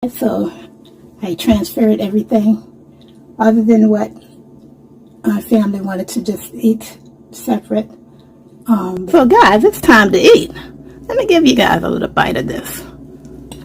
So I transferred everything other than what my family wanted to just eat separate. So guys, it's time to eat. Let me give you guys a little bite of this.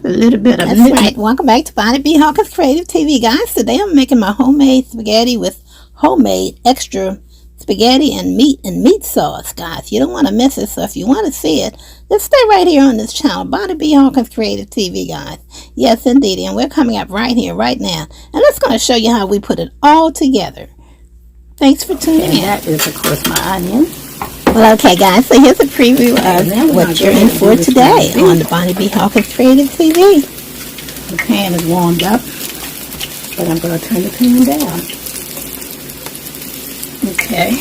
A little bit of That's right. Welcome back to Bonnie B. Hawkins Creative TV, guys. Today I'm making my homemade spaghetti with homemade extra spaghetti and meat sauce, guys. You don't want to miss it, so if you want to see it, just stay right here on this channel, Bonnie B. Hawkins Creative TV, guys. Yes, indeed, and we're coming up right here, right now, and it's going to show you how we put it all together. Thanks for tuning in. That is, of course, my onion. Well, okay, guys, so here's a preview of what you're in for today on the Bonnie B. Hawkins Creative TV. The pan is warmed up, but I'm going to turn the pan down. Okay.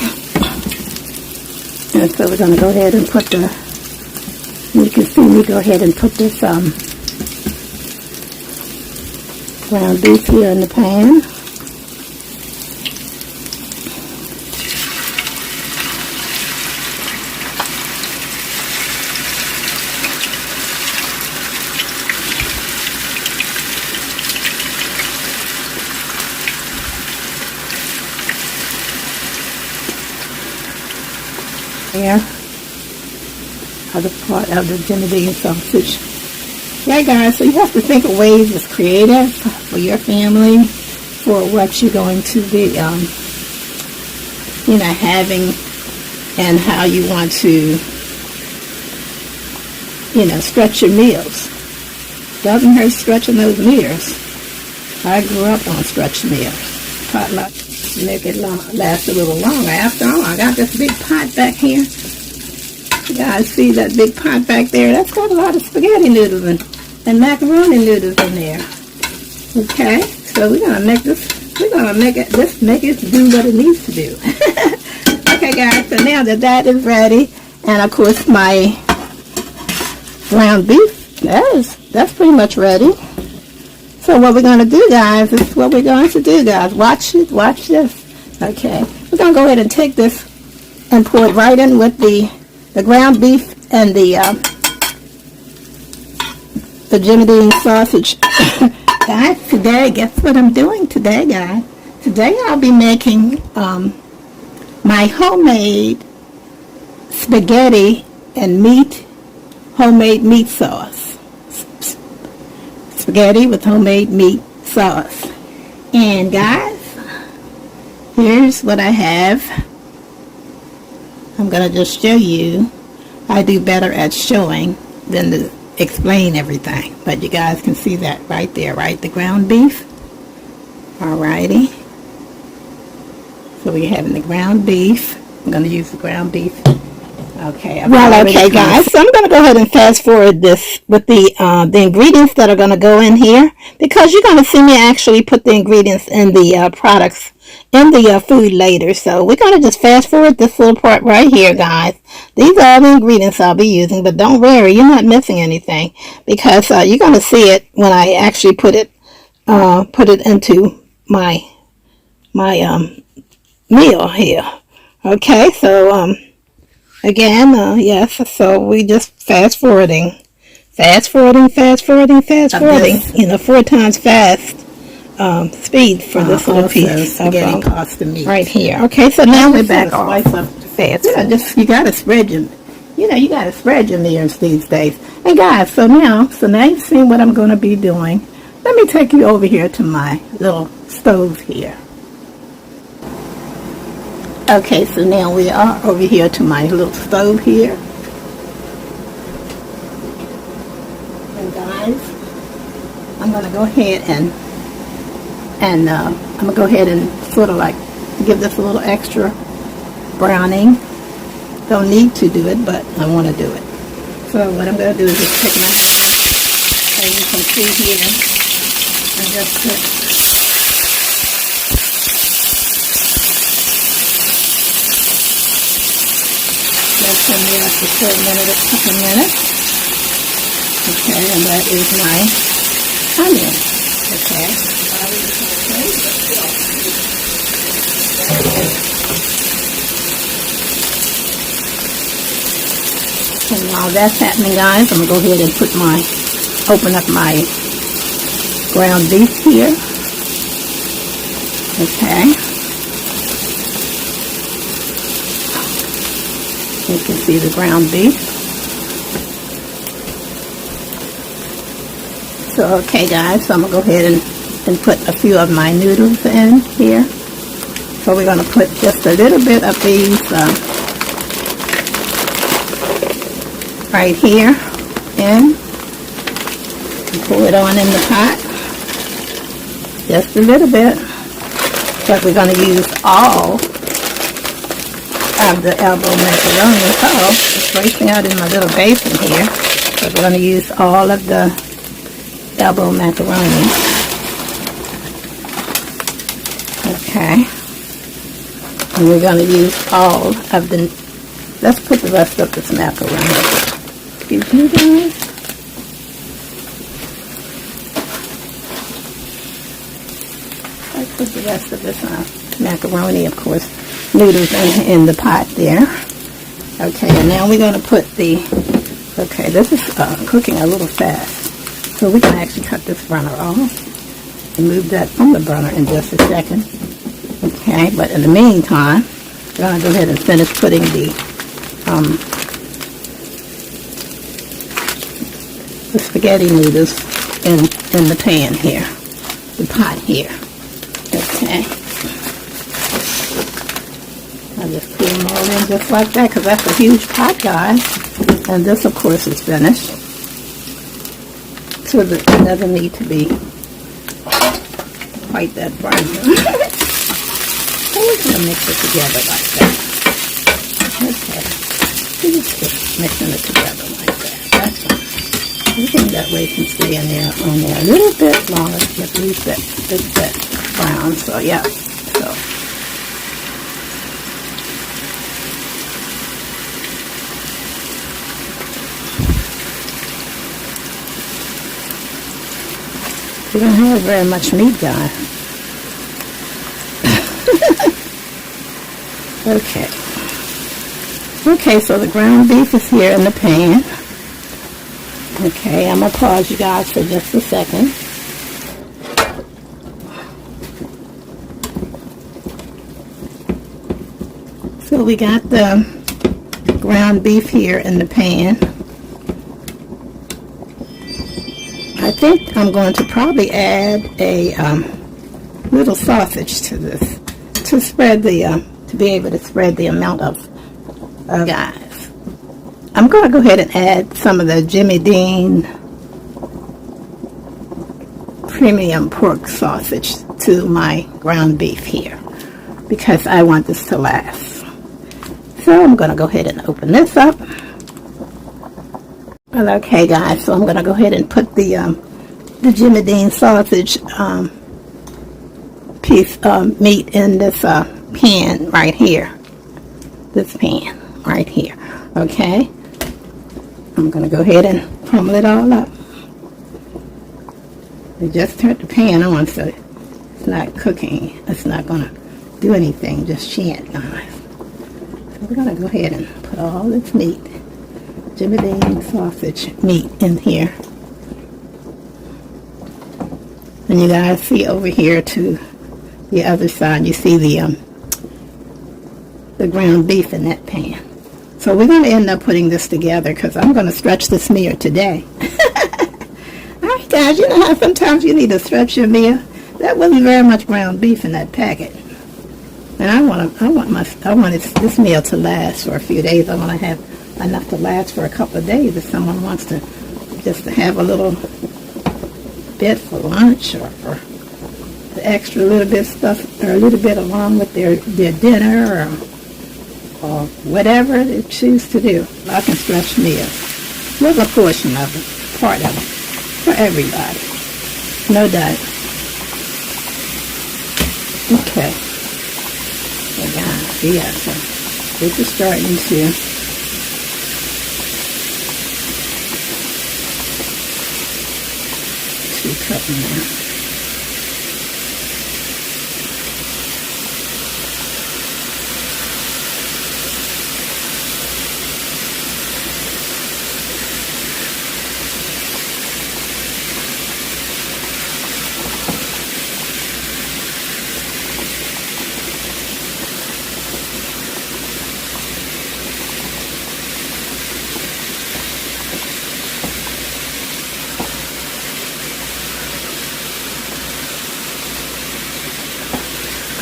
And so we're going to go ahead and put you can see me go ahead and put this ground beef here in the pan. Here, other part of the Jimmy Dean sausage. Yeah, guys, so you have to think of ways that's creative for your family, for what you're going to be, having, and how you want to, stretch your meals. Doesn't hurt stretching those meals. I grew up on stretched meals. Potluck. Make it last a little longer. After all, I got this big pot back here. You guys see that big pot back there? That's got a lot of spaghetti noodles and macaroni noodles in there. Okay, so we're gonna make this. We're gonna make it do what it needs to do. Okay, guys. So now that is ready, and of course my ground beef. That's pretty much ready. So what we're going to do, guys, this is what we're going to do, guys. Watch it. Watch this. Okay. We're going to go ahead and take this and pour it right in with the ground beef and the Jimmy Dean sausage. Guys, today, guess what I'm doing today, guys? Today I'll be making my homemade spaghetti and homemade meat sauce. Spaghetti with homemade meat sauce. And guys, here's what I have. I'm going to just show you. I do better at showing than to explain everything. But you guys can see that right there, right? The ground beef. Alrighty. So we're having the ground beef. I'm going to use the ground beef. Okay. Well, okay, guys. So I'm going to go ahead and fast forward this with the ingredients that are going to go in here, because you're going to see me actually put the ingredients in the products in the food later. So we're going to just fast forward this little part right here, guys. These are all the ingredients I'll be using, but don't worry, you're not missing anything, because you're going to see it when I actually put it into my meal here. Okay, so again, yes, so we just fast forwarding, 4 times fast speed for this little piece of pasta meat right here. Okay, so now we're back off. Fast. You gotta spread your, you gotta spread your meals these days. And guys, so now you've seen what I'm gonna be doing. Let me take you over here to my little stove here. Okay, so now we are over here to my little stove here. And guys, I'm going to go ahead and I'm going to go ahead and sort of like give this a little extra browning. Don't need to do it, but I want to do it. So what I'm going to do is just take my, as you can see here, and just put in there for a couple minutes. Okay, and that is my onion. Okay. And while that's happening, guys, I'm going to go ahead and open up my ground beef here. Okay. You can see the ground beef. So, okay guys, so I'm going to go ahead and put a few of my noodles in here. So we're going to put just a little bit of these right here in. And pour it on in the pot. Just a little bit. But we're going to use all of the elbow macaroni. Oh, it's racing out in my little basin here. But we're going to use all of the elbow macaroni. Okay. And we're going to use all of the, let's put the rest of this macaroni. Excuse me guys. Let's put the rest of this macaroni, of course, noodles in the pot there. Okay, and now we're going to put the, okay, this is cooking a little fast. So we can actually cut this burner off and move that from the burner in just a second. Okay, but in the meantime, we're going to go ahead and finish putting the spaghetti noodles in the pan here, the pot here. Okay. I'll just put them all in just like that because that's a huge pot, guys. And this, of course, is finished. So that it doesn't need to be quite that brown. So we're going to mix it together like that. Okay. We're just mixing it together like that. That's fine. We think that way can stay in there on there a little bit longer to get these that brown. So yeah. So we don't have very much meat, guys. Okay. Okay, so the ground beef is here in the pan. Okay, I'm going to pause you guys for just a second. So we got the ground beef here in the pan. I think I'm going to probably add a little sausage to this to spread the to be able to spread the amount of guys. I'm going to go ahead and add some of the Jimmy Dean premium pork sausage to my ground beef here because I want this to last. So I'm going to go ahead and open this up. Well, okay, guys, so I'm going to go ahead and put the Jimmy Dean sausage piece of meat in this pan right here. This pan right here. Okay? I'm going to go ahead and crumble it all up. We just turned the pan on, so it's not cooking. It's not going to do anything, just yet, guys. So we're going to go ahead and put all this meat, Jimmy Dean sausage meat in here. And you guys see over here to the other side, you see the ground beef in that pan. So we're going to end up putting this together because I'm going to stretch this meal today. Alright guys, you know how sometimes you need to stretch your meal? That wasn't very much ground beef in that packet. And I want this meal to last for a few days. I want to have enough to last for a couple of days if someone wants to just to have a little bit for lunch or for the extra little bit of stuff or a little bit along with their dinner or whatever they choose to do. I can stretch meals. There's a portion of it, part of it, for everybody. No doubt. Okay. Yeah, so this is starting to cut now.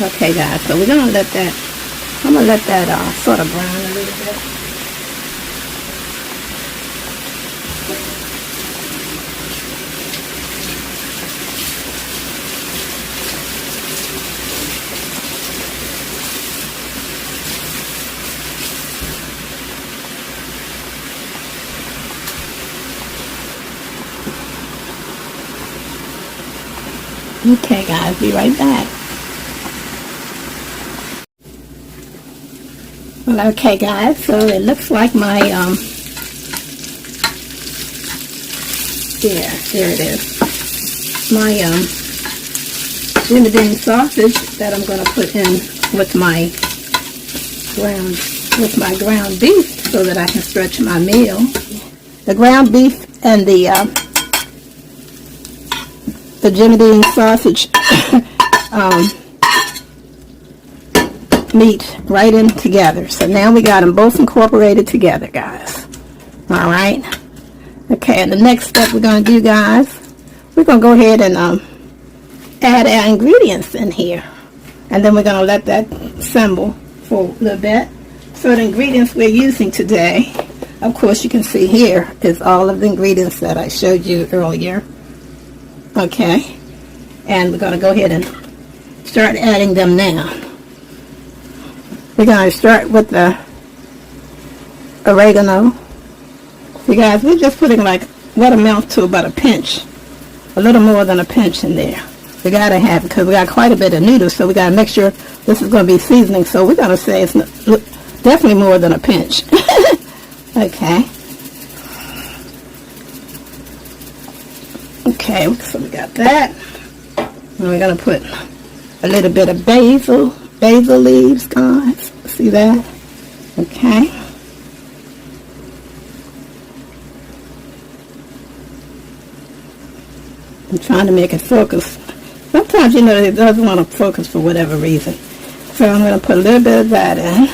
Okay, guys, so we're gonna let that, I'm gonna let that sort of brown a little bit. Okay, guys, be right back. Well, okay, guys, so it looks like my, there it is. My, Jimmy Dean sausage that I'm going to put in with my ground beef so that I can stretch my meal. The ground beef and the Jimmy Dean sausage meat right in together. So now we got them both incorporated together, guys. All right. Okay, and the next step we're going to do, guys, we're going to go ahead and add our ingredients in here. And then we're going to let that simmer for a little bit. So the ingredients we're using today, of course, you can see here is all of the ingredients that I showed you earlier. Okay. And we're going to go ahead and start adding them now. We're going to start with the oregano. You guys, we're just putting like what amounts to about a pinch, a little more than a pinch in there. We got to have, because we got quite a bit of noodles, so we got to make sure this is going to be seasoning. So we're going to say it's definitely more than a pinch. Okay. Okay, so we got that. And we're going to put a little bit of basil leaves, guys. See that? Okay. I'm trying to make it focus. Sometimes, you know, it doesn't want to focus for whatever reason. So I'm going to put a little bit of that in.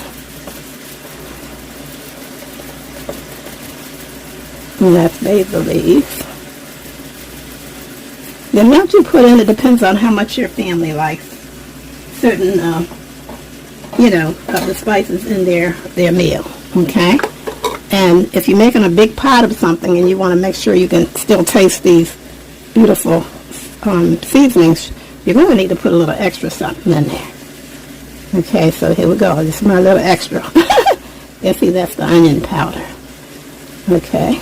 And that's basil leaves. The amount you put in, it depends on how much your family likes certain, you know, of the spices in their meal, okay? And if you're making a big pot of something and you want to make sure you can still taste these beautiful seasonings, you're going to need to put a little extra something in there. Okay, so here we go. This is my little extra. You see, that's the onion powder. Okay.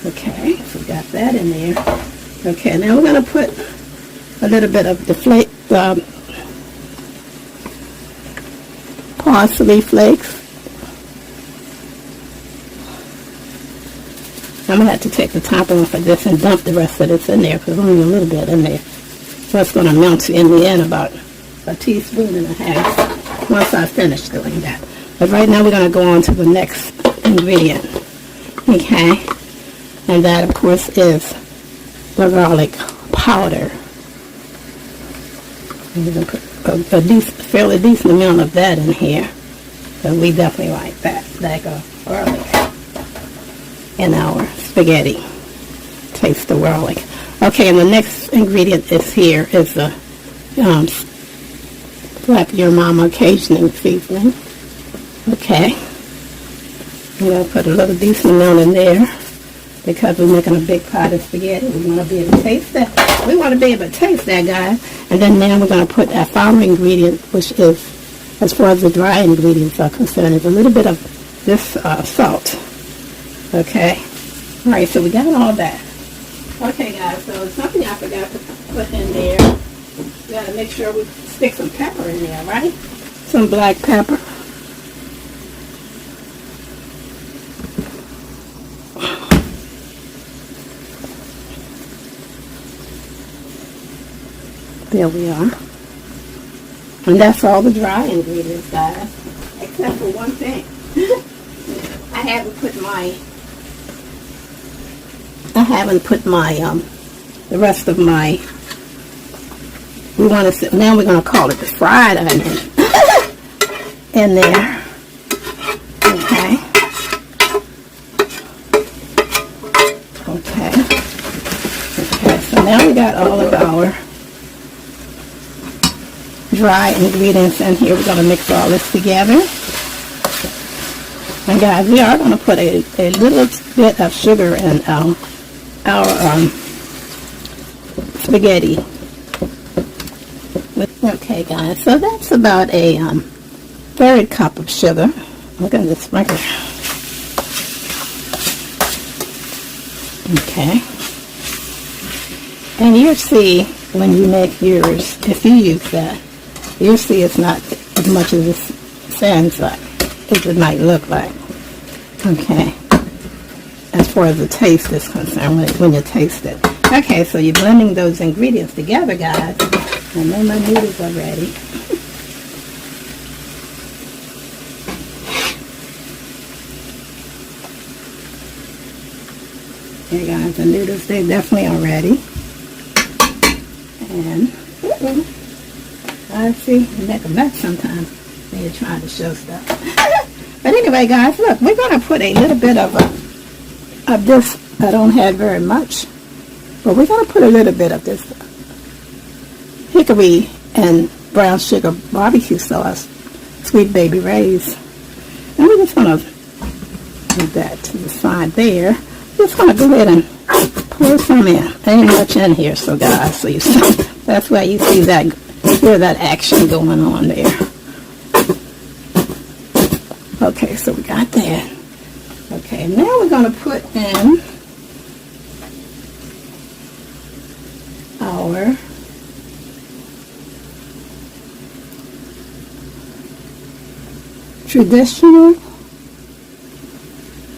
Okay, so we got that in there. Okay, now we're going to put a little bit of the parsley flakes. I'm going to have to take the top off of this and dump the rest of this in there because there's only a little bit in there. So it's going to melt to, in the end, about a teaspoon and a half once I finish doing that. But right now we're going to go on to the next ingredient. Okay. And that, of course, is the garlic powder. We're going to put a fairly decent amount of that in here. Because we definitely like that, like a garlic in our spaghetti. Taste the garlic. Okay, and the next ingredient is here is the Slap Your Mama Cajun seasoning. Okay. I'm going to put a little decent amount in there because we're making a big pot of spaghetti. We want to be able to taste that. We want to be able to taste that, guys. And then now we're going to put our final ingredient, which is, as far as the dry ingredients are concerned, is a little bit of this salt. Okay. All right, so we got all that. Okay, guys, so something I forgot to put in there. We got to make sure we stick some pepper in there, right? Some black pepper. There we are. And that's all the dry ingredients, guys. Except for one thing. I haven't put my, the rest of my, now we're going to call it the fried onion in there. Okay. Okay. Okay, so now we got all of our dry ingredients in here. We're going to mix all this together. And guys, we are going to put a little bit of sugar in our spaghetti. Okay guys, so that's about a third cup of sugar. We're going to sprinkle. Okay. And you'll see when you make yours, if you use that, you'll see it's not as much as it sounds like. It might look like. Okay. As far as the taste is concerned, when you taste it. Okay, so you're blending those ingredients together, guys. And then my noodles are ready. Here, guys, the noodles, they definitely are ready. And, I see, you make a mess sometimes when you're trying to show stuff. But anyway, guys, look, we're going to put a little bit of this. I don't have very much, but we're going to put a little bit of this hickory and brown sugar barbecue sauce, Sweet Baby Ray's. And we're just going to put that to the side there. Just going to go ahead and pour some in. Ain't much in here, so guys, so you see, that's why you see that, hear that action going on there. Okay, so we got that. Okay, now we're going to put in our traditional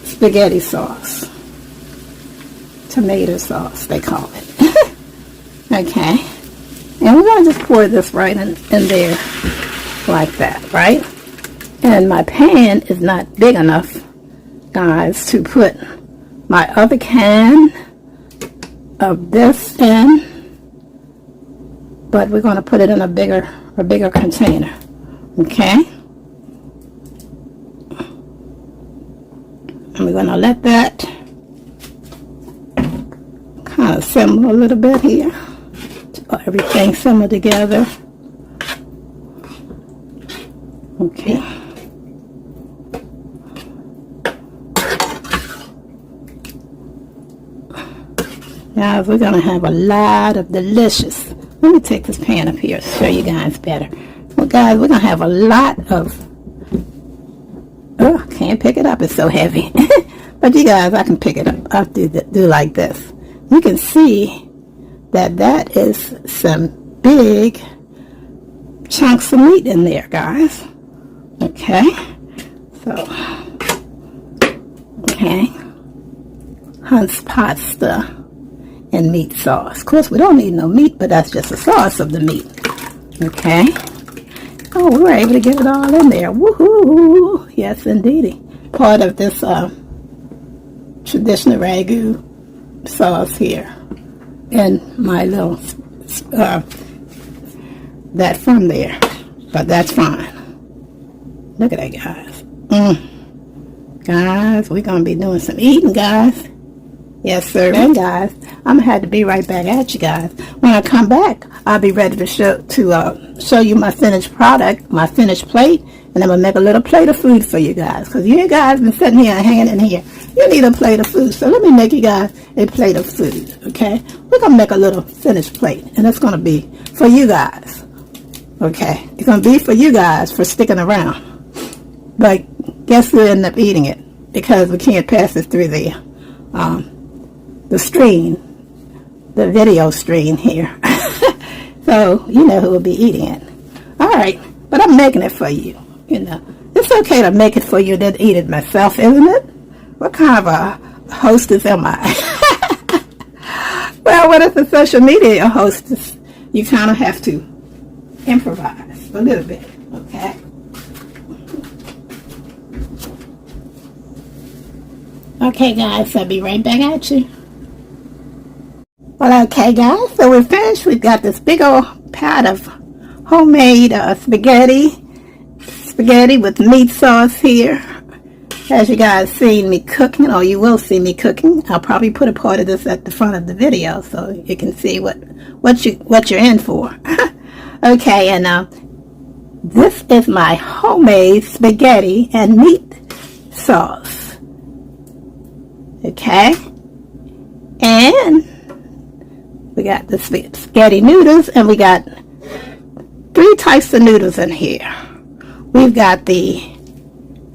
spaghetti sauce. Tomato sauce, they call it. Okay. And we're going to just pour this right in there like that, right? And my pan is not big enough, guys, to put my other can of this in, but we're going to put it in a bigger container. Okay? And we're going to let that kind of simmer a little bit here. Everything simmer together. Okay. Guys, we're going to have a lot of delicious. Let me take this pan up here to show you guys better. Well, guys, we're going to have a lot of. Oh, can't pick it up. It's so heavy. But you guys, I can pick it up. I'll do like this. You can see that is some big chunks of meat in there, guys. Okay. So, okay. Hunt's pasta and meat sauce. Of course, we don't need no meat, but that's just a sauce of the meat. Okay. Oh, we were able to get it all in there. Woohoo! Yes, indeedy. Part of this traditional ragu sauce here. And my little, that from there. But that's fine. Look at that, guys. Guys, we're going to be doing some eating, guys. Yes, sir. And guys, I'm going to have to be right back at you guys. When I come back, I'll be ready to show you my finished product, my finished plate, and I'm going to make a little plate of food for you guys. Because you guys been sitting here and hanging in here. You need a plate of food. So let me make you guys a plate of food, okay? We're going to make a little finished plate, and it's going to be for you guys, okay? It's going to be for you guys for sticking around. But guess who ended up eating it? Because we can't pass it through the screen, the video screen here. So, you know who will be eating it. All right, but I'm making it for you, you know. It's okay to make it for you and then eat it myself, isn't it? What kind of a hostess am I? Well, when it's a social media hostess, you kind of have to improvise a little bit, okay? Okay, guys, I'll be right back at you. Well, okay, guys, so we're finished. We've got this big old pot of homemade spaghetti with meat sauce here. As you guys seen me cooking, or you will see me cooking. I'll probably put a part of this at the front of the video so you can see what you're in for. Okay, and This is my homemade spaghetti and meat sauce. Okay? And we got the spaghetti noodles, and we got 3 types of noodles in here. We've got the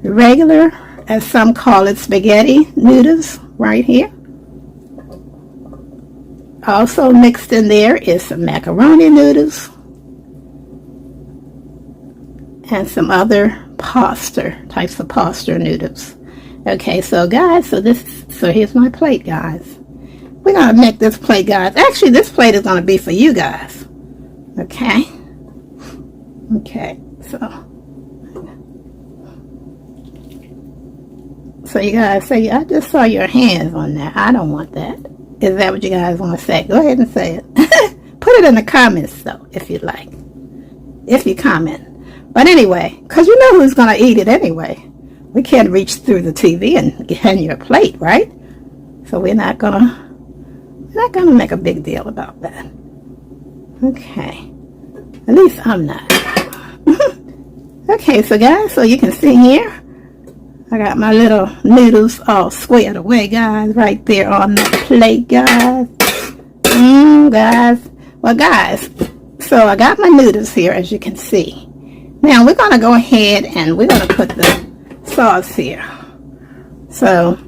regular, as some call it, spaghetti noodles right here. Also mixed in there is some macaroni noodles and some other types of pasta noodles. Okay, so guys, so here's my plate, guys. We're gonna make this plate, guys. Actually, this plate is gonna be for you guys. Okay. Okay, so you guys say, I just saw your hands on that. I don't want that. Is that what you guys want to say? Go ahead and say it. Put it in the comments, though, if you like. If you comment. But anyway, because you know who's going to eat it anyway. We can't reach through the TV and hand you a plate, right? So we're not gonna make a big deal about that. Okay. At least I'm not. Okay, so guys, so you can see here, I got my little noodles all squared away, guys, right there on the plate, guys. Guys. Well, guys, so I got my noodles here, as you can see. Now, we're going to go ahead and we're going to put the sauce here. So,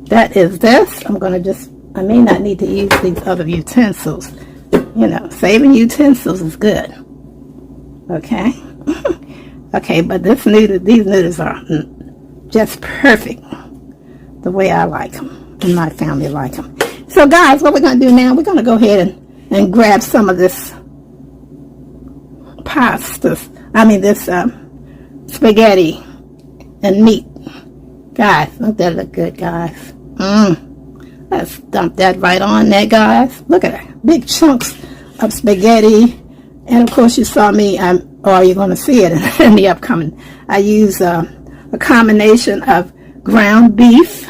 that is this. I may not need to use these other utensils. You know, saving utensils is good. Okay? Okay, but these noodles are just perfect the way I like them and my family like them. So guys, what we're going to do now, we're going to go ahead and grab some of this this spaghetti and meat. Guys, don't that look good, guys? Let's dump that right on there, guys. Look at that. Big chunks of spaghetti. And of course you saw me, or you're going to see it in the upcoming. I use a combination of ground beef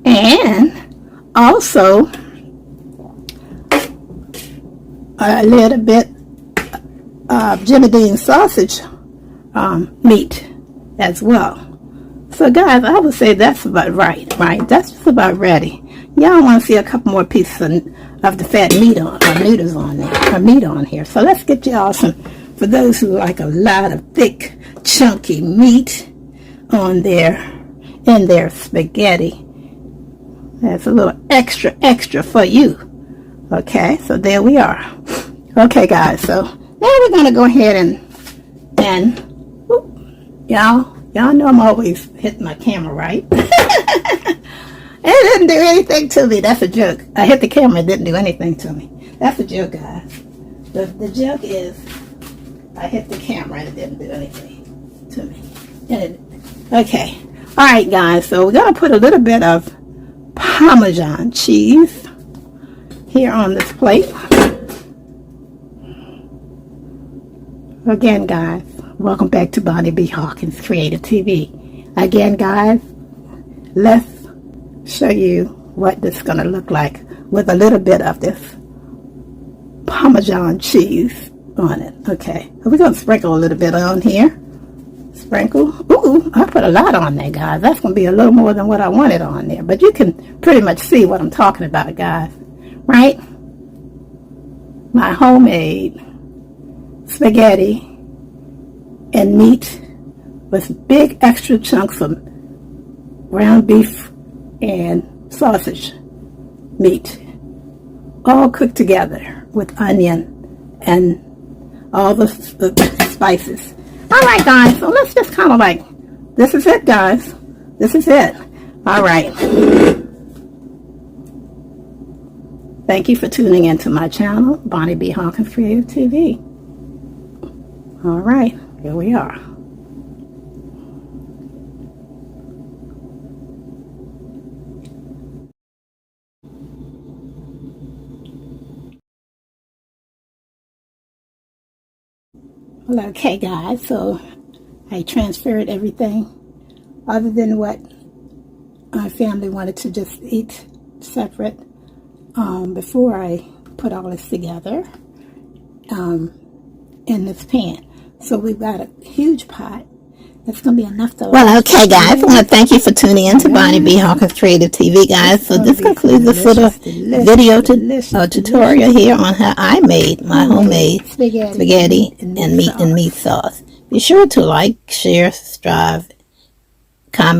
and also a little bit of Jimmy Dean sausage meat as well. So guys, I would say that's about right? That's just about ready. Y'all want to see a couple more pieces of the fat meat or noodles on there, or meat on here. So let's get y'all some, for those who like a lot of thick, chunky meat on there in their spaghetti. That's a little extra for you. Okay, so there we are. Okay, guys, so now we're going to go ahead and y'all know I'm always hitting my camera, right? It didn't do anything to me. That's a joke. I hit the camera, it didn't do anything to me. That's a joke, guys. The joke is I hit the camera and it didn't do anything to me. Okay. All right, guys. So we're going to put a little bit of Parmesan cheese here on this plate. Again, guys, welcome back to Bonnie B. Hawkins Creative TV. Again, guys, let's show you what this is going to look like with a little bit of this Parmesan cheese on it. Okay, we're going to sprinkle a little bit on here. Sprinkle. Ooh, I put a lot on there, guys. That's going to be a little more than what I wanted on there. But you can pretty much see what I'm talking about, guys. Right? My homemade spaghetti and meat with big extra chunks of ground beef and sausage meat, all cooked together with onion and all the spices. All right, guys, so let's just kind of like, this is it, guys. This is it. All right. Thank you for tuning into my channel, Bonnie B. Hawkins Creative TV. All right, here we are. Well, okay, guys, so I transferred everything other than what my family wanted to just eat separate before I put all this together in this pan. So we've got a huge pot. That's going to be enough to Well, last. okay, guys. I want to thank you for tuning in to Bonnie B. Hawkins Creative TV, guys. So this concludes this little video tutorial here on how I made my homemade spaghetti and meat sauce. Be sure to like, share, subscribe, comment.